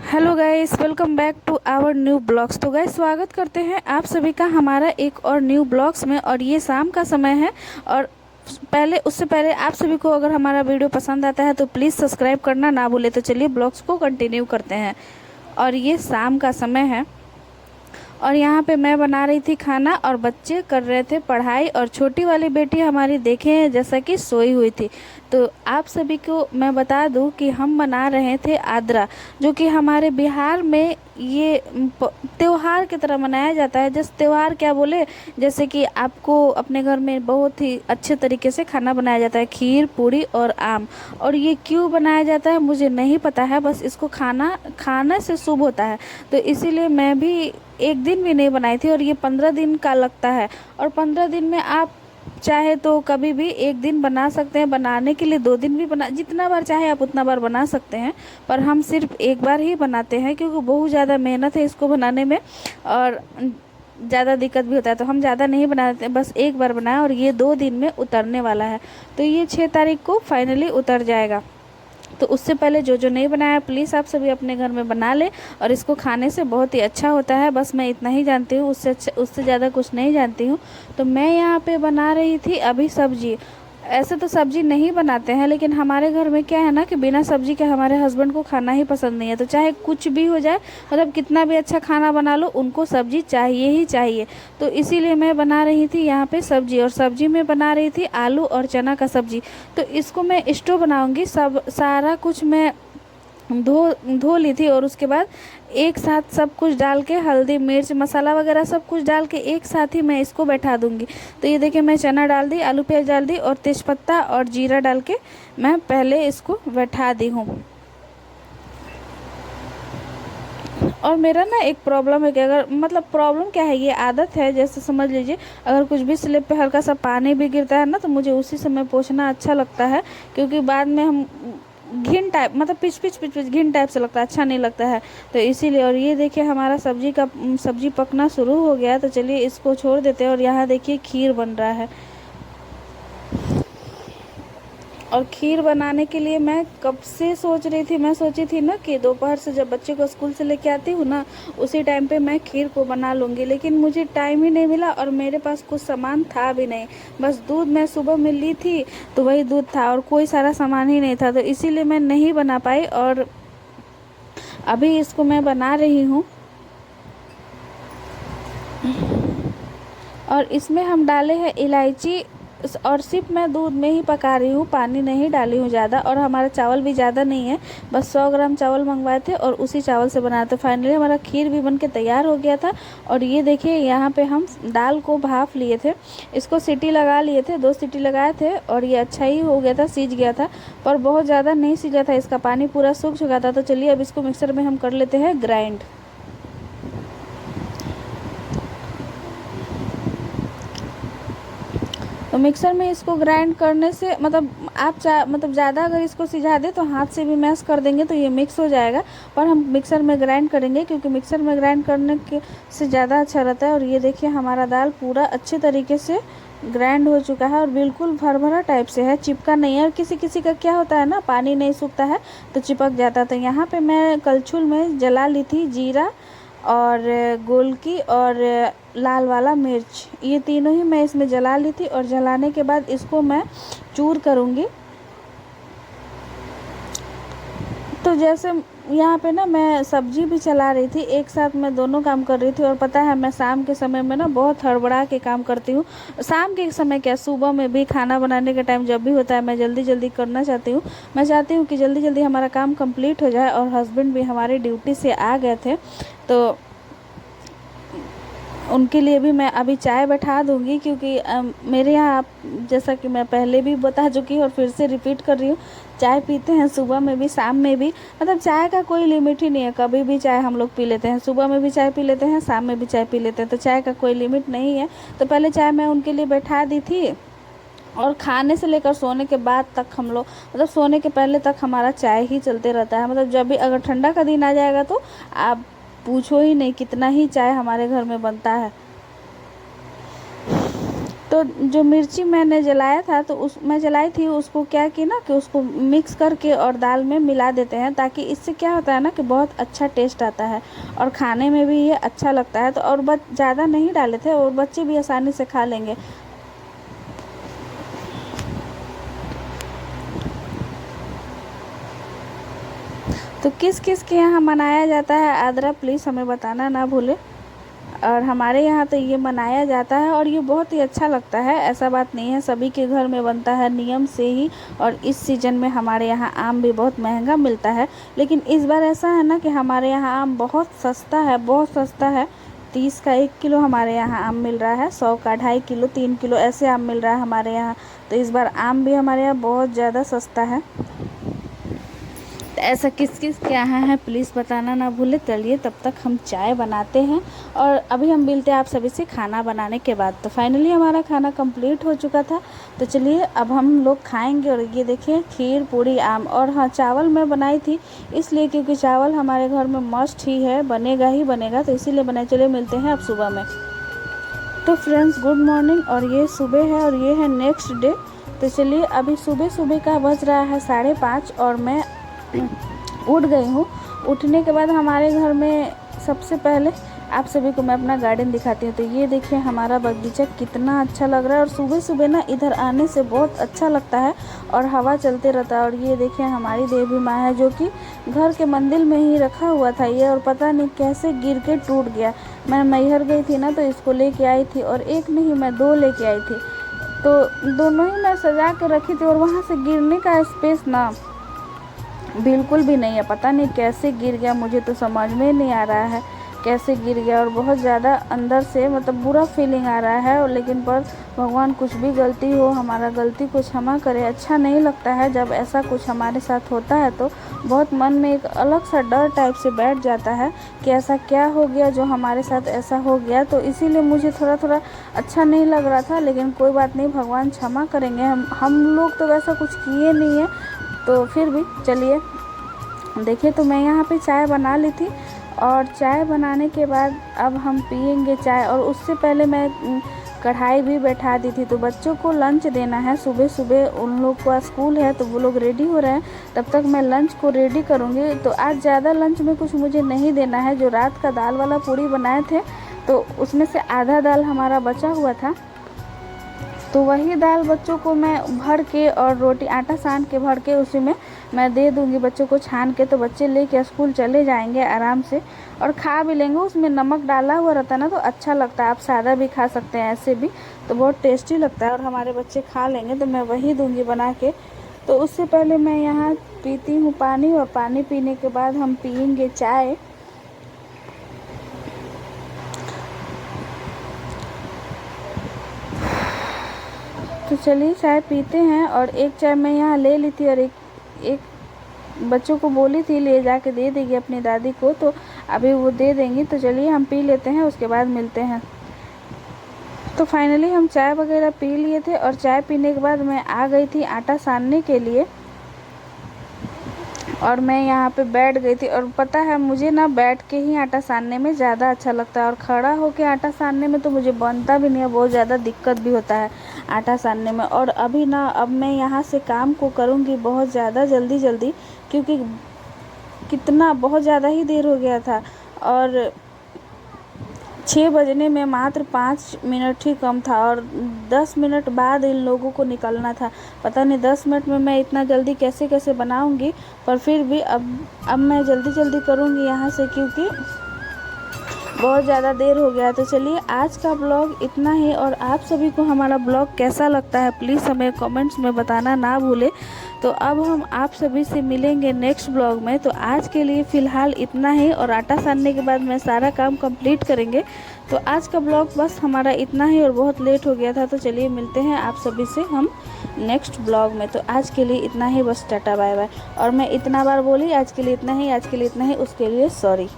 Hello guys, welcome back to our new blogs. तो guys, स्वागत करते हैं आप सभी का हमारा एक और न्यू ब्लॉग्स में। और ये शाम का समय है। और उससे पहले आप सभी को अगर हमारा वीडियो पसंद आता है तो प्लीज़ सब्सक्राइब करना ना भूले। तो चलिए ब्लॉग्स को कंटिन्यू करते हैं। और ये शाम का समय है और यहाँ पे मैं बना रही थी खाना और बच्चे कर रहे थे पढ़ाई। और छोटी वाली बेटी हमारी देखें जैसा कि सोई हुई थी। तो आप सभी को मैं बता दूं कि हम बना रहे थे आद्रा, जो कि हमारे बिहार में ये त्योहार की तरह मनाया जाता है। जैसे त्योहार क्या बोले, जैसे कि आपको अपने घर में बहुत ही अच्छे तरीके से खाना बनाया जाता है, खीर पूरी और आम। और ये क्यों बनाया जाता है मुझे नहीं पता है, बस इसको खाने से शुभ होता है। तो इसीलिए मैं भी एक दिन भी नहीं बनाई थी। और ये 15 दिन का लगता है। और 15 दिन में आप चाहे तो कभी भी एक दिन बना सकते हैं। बनाने के लिए 2 दिन भी बना, जितना बार चाहे आप उतना बार बना सकते हैं। पर हम सिर्फ एक बार ही बनाते हैं क्योंकि बहुत ज़्यादा मेहनत है इसको बनाने में और ज़्यादा दिक्कत भी होता है। तो हम ज़्यादा नहीं बनाते, बस एक बार बनाया। और ये 2 दिन में उतरने वाला है। तो ये 6 तारीख को फाइनली उतर जाएगा। तो उससे पहले जो जो नहीं बनाया प्लीज़ आप सभी अपने घर में बना लें। और इसको खाने से बहुत ही अच्छा होता है। बस मैं इतना ही जानती हूँ, उससे ज़्यादा कुछ नहीं जानती हूँ। तो मैं यहाँ पे बना रही थी अभी सब्जी। ऐसे तो सब्जी नहीं बनाते हैं, लेकिन हमारे घर में क्या है ना कि बिना सब्जी के हमारे हस्बैंड को खाना ही पसंद नहीं है। तो चाहे कुछ भी हो जाए, मतलब कितना भी अच्छा खाना बना लो, उनको सब्जी चाहिए ही चाहिए। तो इसीलिए मैं बना रही थी यहाँ पे सब्जी। और सब्जी में बना रही थी आलू और चना का सब्जी। तो इसको मैं स्टोव बनाऊंगी। सब सारा कुछ मैं धो धो ली थी। और उसके बाद एक साथ सब कुछ डाल के, हल्दी मिर्च मसाला वगैरह सब कुछ डाल के एक साथ ही मैं इसको बैठा दूंगी। तो ये देखिए, मैं चना डाल दी, आलू प्याज डाल दी और तेज़पत्ता और जीरा डाल के मैं पहले इसको बैठा दी हूँ। और मेरा ना एक प्रॉब्लम है कि अगर, मतलब प्रॉब्लम क्या है, ये आदत है। जैसे समझ लीजिए, अगर कुछ भी स्लिप पे हल्का सा पानी भी गिरता है ना, तो मुझे उसी समय पोंछना अच्छा लगता है। क्योंकि बाद में हम घिन टाइप, मतलब पिच पिच पिच पिच घिन टाइप से लगता है, अच्छा नहीं लगता है। तो इसीलिए। और ये देखिए, हमारा सब्जी पकना शुरू हो गया। तो चलिए इसको छोड़ देते हैं। और यहाँ देखिए खीर बन रहा है। और खीर बनाने के लिए मैं कब से सोच रही थी, मैं सोची थी ना कि दोपहर से जब बच्चे को स्कूल से लेके आती हूँ ना, उसी टाइम पे मैं खीर को बना लूँगी। लेकिन मुझे टाइम ही नहीं मिला और मेरे पास कुछ सामान था भी नहीं। बस दूध मैं सुबह में ली थी, तो वही दूध था और कोई सारा सामान ही नहीं था। तो इसीलिए मैं नहीं बना पाई। और अभी इसको मैं बना रही हूँ। और इसमें हम डाले हैं इलायची। और सिर्फ मैं दूध में ही पका रही हूँ, पानी नहीं डाली हूँ ज़्यादा। और हमारा चावल भी ज़्यादा नहीं है, बस 100 ग्राम चावल मंगवाए थे और उसी चावल से बनाए। तो फाइनली हमारा खीर भी बन के तैयार हो गया था। और ये देखिए, यहाँ पे हम दाल को भाप लिए थे, इसको सीटी लगा लिए थे, 2 सीटी लगाए थे। और ये अच्छा ही हो गया था, सीज गया था। पर बहुत ज़्यादा नहीं सीजा था, इसका पानी पूरा सूख चुका था। तो चलिए अब इसको मिक्सर में हम कर लेते हैं ग्राइंड। तो मिक्सर में इसको ग्राइंड करने से, मतलब आप मतलब ज़्यादा अगर इसको सिझा दे तो हाथ से भी मैश कर देंगे तो ये मिक्स हो जाएगा। पर हम मिक्सर में ग्राइंड करेंगे क्योंकि मिक्सर में ग्राइंड करने के से ज़्यादा अच्छा रहता है। और ये देखिए, हमारा दाल पूरा अच्छे तरीके से ग्राइंड हो चुका है और बिल्कुल भरभरा टाइप से है, चिपका नहीं है। और किसी किसी का क्या होता है ना, पानी नहीं सूखता है तो चिपक जाता है। तो यहाँ पे मैं कलछुल में जला ली थी जीरा और गोलकी और लाल वाला मिर्च, ये तीनों ही मैं इसमें जला ली थी। और जलाने के बाद इसको मैं चूर करूँगी। तो जैसे यहाँ पे ना मैं सब्जी भी चला रही थी, एक साथ मैं दोनों काम कर रही थी। और पता है, मैं शाम के समय में ना बहुत हड़बड़ा के काम करती हूँ। शाम के समय क्या, सुबह में भी खाना बनाने का टाइम जब भी होता है, मैं जल्दी जल्दी करना चाहती हूँ। मैं चाहती हूँ कि जल्दी जल्दी हमारा काम कंप्लीट हो जाए। और हस्बैंड भी हमारे ड्यूटी से आ गए थे, तो उनके लिए भी मैं अभी चाय बैठा दूंगी। क्योंकि मेरे यहाँ, आप जैसा कि मैं पहले भी बता चुकी हूँ और फिर से रिपीट कर रही हूँ, चाय पीते हैं सुबह में भी शाम में भी। मतलब चाय का कोई लिमिट ही नहीं है, कभी भी चाय हम लोग पी लेते हैं। सुबह में भी चाय पी लेते हैं, शाम में भी चाय पी लेते हैं। तो चाय का कोई लिमिट नहीं है। तो पहले चाय मैं उनके लिए बैठा दी थी। और खाने से लेकर सोने के बाद तक हम लोग, मतलब सोने के पहले तक हमारा चाय ही चलते रहता है। मतलब जब भी, अगर ठंडा का दिन आ जाएगा तो आप पूछो ही नहीं कितना ही चाय हमारे घर में बनता है। तो तो जो मिर्ची मैंने जलाया था तो मैं जलाई थी, उसको क्या की ना कि उसको मिक्स करके और दाल में मिला देते हैं, ताकि इससे क्या होता है ना कि बहुत अच्छा टेस्ट आता है और खाने में भी ये अच्छा लगता है। तो और ज़्यादा नहीं डाले थे और बच्चे भी आसानी से खा लेंगे। तो किस किस के यहाँ मनाया जाता है आद्रा, प्लीज़ हमें बताना ना भूले। और हमारे यहाँ तो ये मनाया जाता है और ये बहुत ही अच्छा लगता है, ऐसा बात नहीं है, सभी के घर में बनता है नियम से ही। और इस सीज़न में हमारे यहाँ आम भी बहुत महंगा मिलता है, लेकिन इस बार ऐसा है ना कि हमारे यहाँ आम बहुत सस्ता है, बहुत सस्ता है। 30 का 1 किलो हमारे यहाँ आम मिल रहा है, 100 का 2.5 किलो, 3 किलो ऐसे आम मिल रहा है हमारे यहाँ। तो इस बार आम भी हमारे यहाँ बहुत ज़्यादा सस्ता है। तो ऐसा किस किस के यहाँ है प्लीज़ बताना ना भूले। चलिए तब तक हम चाय बनाते हैं और अभी हम मिलते हैं आप सभी से खाना बनाने के बाद। तो फाइनली हमारा खाना कंप्लीट हो चुका था, तो चलिए अब हम लोग खाएंगे। और ये देखिए खीर पूरी आम, और हाँ चावल मैं बनाई थी इसलिए क्योंकि चावल हमारे घर में मस्ट ही है, बनेगा ही बनेगा, तो इसीलिए बनाए। चलिए मिलते हैं अब सुबह में। तो फ्रेंड्स गुड मॉर्निंग, और ये सुबह है और ये है नेक्स्ट डे। तो चलिए अभी सुबह सुबह का बज रहा है 5:30 और मैं उठ गई हूँ। उठने के बाद हमारे घर में सबसे पहले आप सभी को मैं अपना गार्डन दिखाती हूँ। तो ये देखिए हमारा बगीचा कितना अच्छा लग रहा है, और सुबह सुबह ना इधर आने से बहुत अच्छा लगता है और हवा चलते रहता है। और ये देखिए हमारी देवी माँ है जो कि घर के मंदिर में ही रखा हुआ था ये, और पता नहीं कैसे गिर के टूट गया। मैं मैहर गई थी ना तो इसको लेके आई थी, और एक नहीं मैं 2 लेके आई थी, तो दोनों ही मैं सजा के रखी थी। और वहाँ से गिरने का स्पेस ना बिल्कुल भी नहीं है, पता नहीं कैसे गिर गया, मुझे तो समझ में नहीं आ रहा है कैसे गिर गया। और बहुत ज़्यादा अंदर से मतलब बुरा फीलिंग आ रहा है। और लेकिन पर भगवान कुछ भी गलती हो, हमारा गलती को क्षमा करे। अच्छा नहीं लगता है जब ऐसा कुछ हमारे साथ होता है, तो बहुत मन में एक अलग सा डर टाइप से बैठ जाता है कि ऐसा क्या हो गया जो हमारे साथ ऐसा हो गया। तो इसीलिए मुझे थोड़ा थोड़ा अच्छा नहीं लग रहा था, लेकिन कोई बात नहीं, भगवान क्षमा करेंगे। हम लोग तो वैसा कुछ किए नहीं है, तो फिर भी चलिए देखिए। तो मैं यहाँ पे चाय बना ली थी, और चाय बनाने के बाद अब हम पियेंगे चाय। और उससे पहले मैं कढ़ाई भी बैठा दी थी। तो बच्चों को लंच देना है, सुबह सुबह उन लोग का स्कूल है तो वो लोग रेडी हो रहे हैं, तब तक मैं लंच को रेडी करूँगी। तो आज ज़्यादा लंच में कुछ मुझे नहीं देना है। जो रात का दाल वाला पूड़ी बनाए थे तो उसमें से आधा दाल हमारा बचा हुआ था, तो वही दाल बच्चों को मैं भर के और रोटी आटा सान के भर के उसी में मैं दे दूंगी बच्चों को छान के। तो बच्चे लेके स्कूल चले जाएंगे आराम से और खा भी लेंगे। उसमें नमक डाला हुआ रहता है ना, तो अच्छा लगता है। आप सादा भी खा सकते हैं, ऐसे भी तो बहुत टेस्टी लगता है और हमारे बच्चे खा लेंगे। तो मैं वही दूंगी बना के। तो उससे पहले मैं यहाँ पीती हूँ पानी, और पानी पीने के बाद हम पियेंगे चाय। तो चलिए चाय पीते हैं। और एक चाय मैं यहाँ ले ली थी और एक बच्चों को बोली थी ले जाके दे देगी अपनी दादी को, तो अभी वो दे देंगी। तो चलिए हम पी लेते हैं, उसके बाद मिलते हैं। तो फाइनली हम चाय वगैरह पी लिए थे, और चाय पीने के बाद मैं आ गई थी आटा सानने के लिए, और मैं यहाँ पे बैठ गई थी। और पता है मुझे ना बैठ के ही आटा सानने में ज़्यादा अच्छा लगता है, और खड़ा होके आटा सानने में तो मुझे बनता भी नहीं है, बहुत ज़्यादा दिक्कत भी होता है आटा सानने में। और अभी ना अब मैं यहाँ से काम को करूँगी बहुत ज़्यादा जल्दी जल्दी, क्योंकि कितना बहुत ज़्यादा ही देर हो गया था, और 6 बजने में मात्र 5 मिनट ही कम था, और 10 मिनट बाद इन लोगों को निकलना था। पता नहीं 10 मिनट में मैं इतना जल्दी कैसे कैसे बनाऊंगी, पर फिर भी अब मैं जल्दी जल्दी करूंगी यहाँ से, क्योंकि बहुत ज़्यादा देर हो गया। तो चलिए आज का ब्लॉग इतना ही, और आप सभी को हमारा ब्लॉग कैसा लगता है प्लीज़ हमें कमेंट्स में बताना ना भूले। तो अब हम आप सभी से मिलेंगे नेक्स्ट ब्लॉग में। तो आज के लिए फ़िलहाल इतना ही, और आटा सानने के बाद मैं सारा काम कंप्लीट करेंगे। तो आज का ब्लॉग बस हमारा इतना ही, और बहुत लेट हो गया था। तो चलिए मिलते हैं आप सभी से हम नेक्स्ट ब्लॉग में। तो आज के लिए इतना ही, बस टाटा बाय बाय। और मैं इतना बार बोली आज के लिए इतना ही, आज के लिए इतना ही, उसके लिए सॉरी।